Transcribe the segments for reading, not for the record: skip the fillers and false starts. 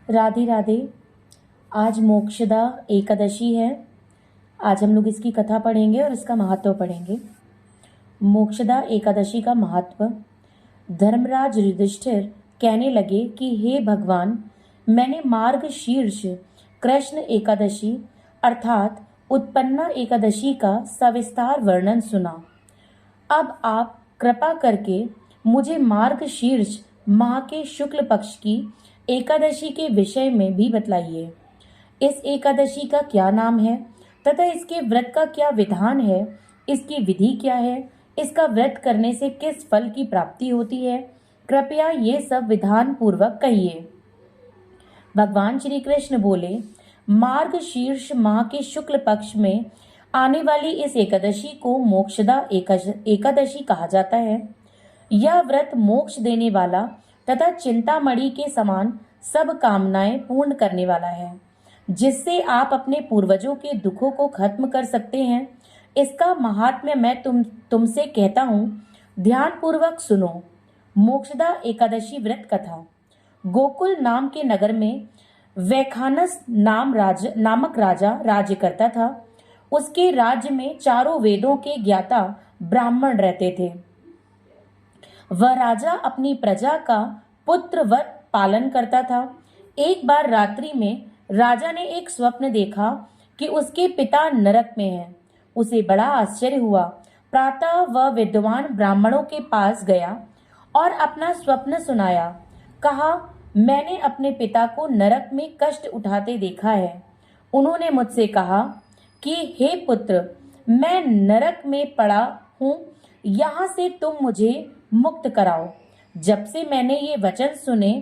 राधे राधे। आज मोक्षदा एकादशी है। आज हम लोग इसकी कथा पढ़ेंगे और इसका महत्व पढ़ेंगे। मोक्षदा एकादशी का महत्व। धर्मराज युधिष्ठिर कहने लगे कि हे भगवान, मैंने मार्ग शीर्ष कृष्ण एकादशी अर्थात उत्पन्ना एकादशी का सविस्तार वर्णन सुना। अब आप कृपा करके मुझे मार्ग शीर्ष माह के शुक्ल पक्ष की एकादशी के विषय में भी बतलाइए। इस एकादशी का क्या नाम है तथा इसके व्रत का क्या विधान है, इसकी विधि क्या है, इसका व्रत करने से किस फल की प्राप्ति होती है, कृपया ये सब विधान पूर्वक कहिए। भगवान श्री कृष्ण बोले, मार्ग शीर्ष माह के शुक्ल पक्ष में आने वाली इस एकादशी को मोक्षदा एकादशी कहा जाता है। यह व्रत मोक्ष देने वाला तथा चिंतामणि के समान सब कामनाएं पूर्ण करने वाला है, जिससे आप अपने पूर्वजों के दुखों को खत्म कर सकते हैं। इसका महात्म्य मैं तुमसे कहता हूँ, ध्यान पूर्वक सुनो। मोक्षदा एकादशी व्रत कथा। गोकुल नाम के नगर में वैखानस नामक राजा राज्य करता था। उसके राज्य में चारों वेदों के ज्ञाता ब्राह्मण रहते थे। वह राजा अपनी प्रजा का पुत्रवत पालन करता था। एक बार रात्रि में राजा ने एक स्वप्न देखा कि उसके पिता नरक में हैं। उसे बड़ा आश्चर्य हुआ। प्रातः वह विद्वान ब्राह्मणों के पास गया और अपना स्वप्न सुनाया। कहा, मैंने अपने पिता को नरक में कष्ट उठाते देखा है। उन्होंने मुझसे कहा कि हे पुत्र, मैं नरक में पड़ा हूँ, यहाँ से तुम मुझे मुक्त कराओ। जब से मैंने ये वचन सुने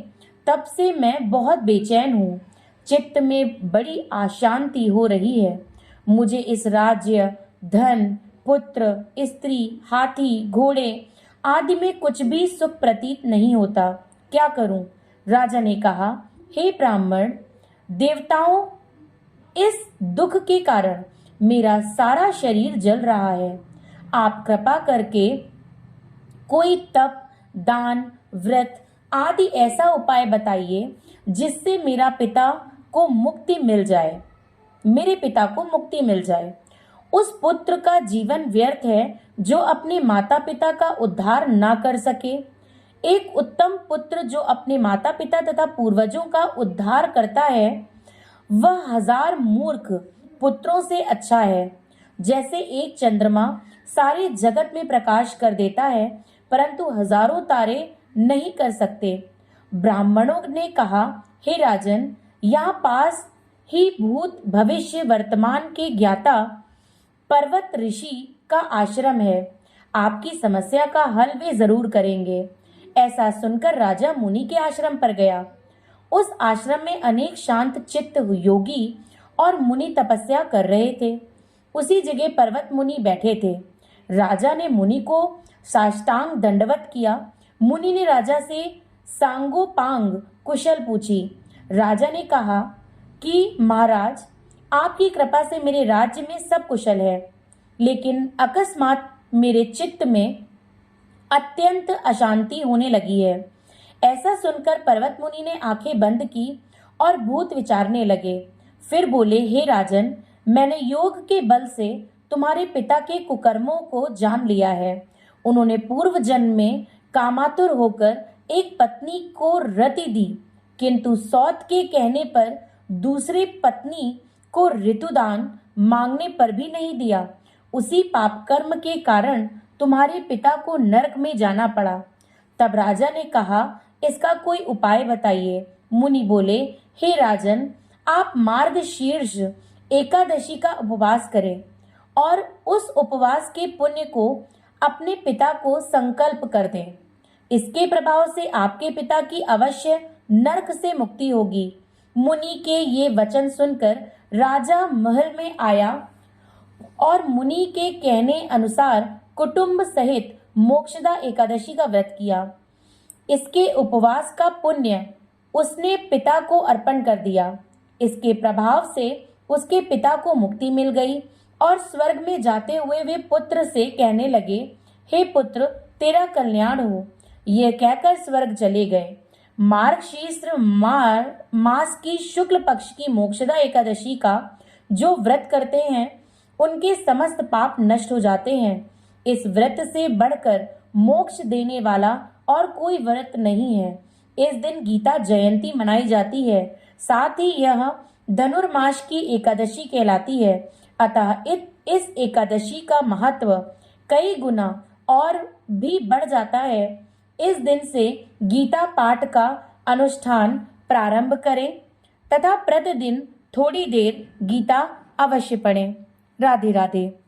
तब से मैं बहुत बेचैन हूँ। चित्त में बड़ी अशांति हो रही है। मुझे इस राज्य, धन, पुत्र, स्त्री, हाथी, घोड़े आदि में कुछ भी सुख प्रतीत नहीं होता। क्या करूं? राजा ने कहा, हे ब्राह्मण, देवताओं, इस दुख के कारण मेरा सारा शरीर जल रहा है। आप कृपा करके कोई तप, दान, व्रत आदि ऐसा उपाय बताइए जिससे मेरे पिता को मुक्ति मिल जाए। उस पुत्र का जीवन व्यर्थ है जो अपने माता पिता का उद्धार ना कर सके। एक उत्तम पुत्र जो अपने माता पिता तथा पूर्वजों का उद्धार करता है, वह 1000 मूर्ख पुत्रों से अच्छा है। जैसे एक चंद्रमा सारे जगत में प्रकाश कर देता है, परंतु हजारों तारे नहीं कर सकते। ब्राह्मणों ने कहा, हे राजन, यहाँ पास ही भूत, भविष्य, वर्तमान के ज्ञाता पर्वत ऋषि का आश्रम है। आपकी समस्या का हल वे जरूर करेंगे। ऐसा सुनकर राजा मुनि के आश्रम पर गया। उस आश्रम में अनेक शांत चित्त योगी और मुनि तपस्या कर रहे थे। उसी जगह पर्वत मुनि बैठे थे। राजा ने मुनि को साष्टांग दंडवत किया। मुनि ने राजा से सांगोपांग कुशल पूछी। राजा ने कहा कि महाराज, आपकी कृपा से मेरे राज्य में सब कुशल है, लेकिन अकस्मात मेरे चित्त में अत्यंत अशांति होने लगी है। ऐसा सुनकर पर्वत मुनि ने आंखें बंद की और भूत विचारने लगे। फिर बोले, हे राजन, मैंने योग के बल से तुम्हारे पिता के कुकर्मों को जान लिया है। उन्होंने पूर्व जन्म में कामातुर होकर एक पत्नी को रति दी, किंतु सौत के कहने पर दूसरी पत्नी को ऋतुदान मांगने पर भी नहीं दिया। उसी पाप कर्म के कारण तुम्हारे पिता को नरक में जाना पड़ा। तब राजा ने कहा, इसका कोई उपाय बताइए। मुनि बोले, हे राजन, आप मार्ग शीर्ष एकादशी का उपवास करें और उस उपवास के पुण्य को अपने पिता को संकल्प कर दें। इसके प्रभाव से आपके पिता की अवश्य नरक से मुक्ति होगी। मुनि के ये वचन सुनकर राजा महल में आया और मुनि के कहने अनुसार कुटुंब सहित मोक्षदा एकादशी का व्रत किया। इसके उपवास का पुण्य उसने पिता को अर्पण कर दिया। इसके प्रभाव से उसके पिता को मुक्ति मिल गई और स्वर्ग में जाते हुए वे पुत्र से कहने लगे, हे पुत्र, तेरा कल्याण हो। यह कहकर स्वर्ग चले गए। मार्गशीर्ष मास की शुक्ल पक्ष की मोक्षदा एकादशी का जो व्रत करते हैं उनके समस्त पाप नष्ट हो जाते हैं। इस व्रत से बढ़कर मोक्ष देने वाला और कोई व्रत नहीं है। इस दिन गीता जयंती मनाई जाती है। साथ ही यह धनुर्मास की एकादशी कहलाती है। अतः इस एकादशी का महत्व कई गुना और भी बढ़ जाता है। इस दिन से गीता पाठ का अनुष्ठान प्रारंभ करें तथा प्रतिदिन थोड़ी देर गीता अवश्य पढ़ें। राधे राधे।